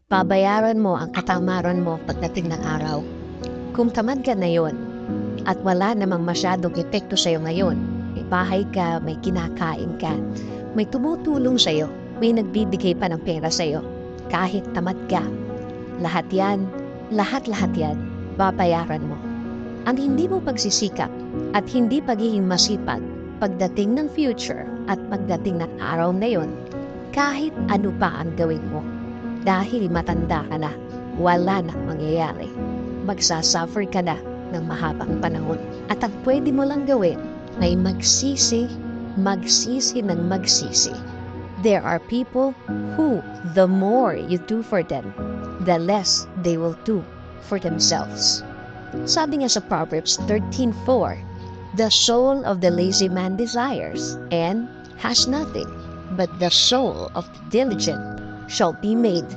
Babayaran mo ang katamaran mo pagdating ng araw. Kung tamad ka na yon at wala namang masyadong epekto sa'yo ngayon, may bahay ka, may kinakain ka, may tumutulong sa'yo, may nagbibigay pa ng pera sa'yo, kahit tamad ka, lahat yan, babayaran mo. Ang hindi mo pagsisikap at hindi pagiging masipag pagdating ng future at pagdating ng araw na yon, kahit ano pa ang gawin mo, dahil matanda ka na, wala na mangyayari. Magsasuffer ka na ng mahabang panahon. At ang pwede mo lang gawin ay magsisi ng magsisi. There are people who, the more you do for them, the less they will do for themselves. Sabi nga sa Proverbs 13:4, the soul of the lazy man desires and has nothing, but the soul of the diligent shall be made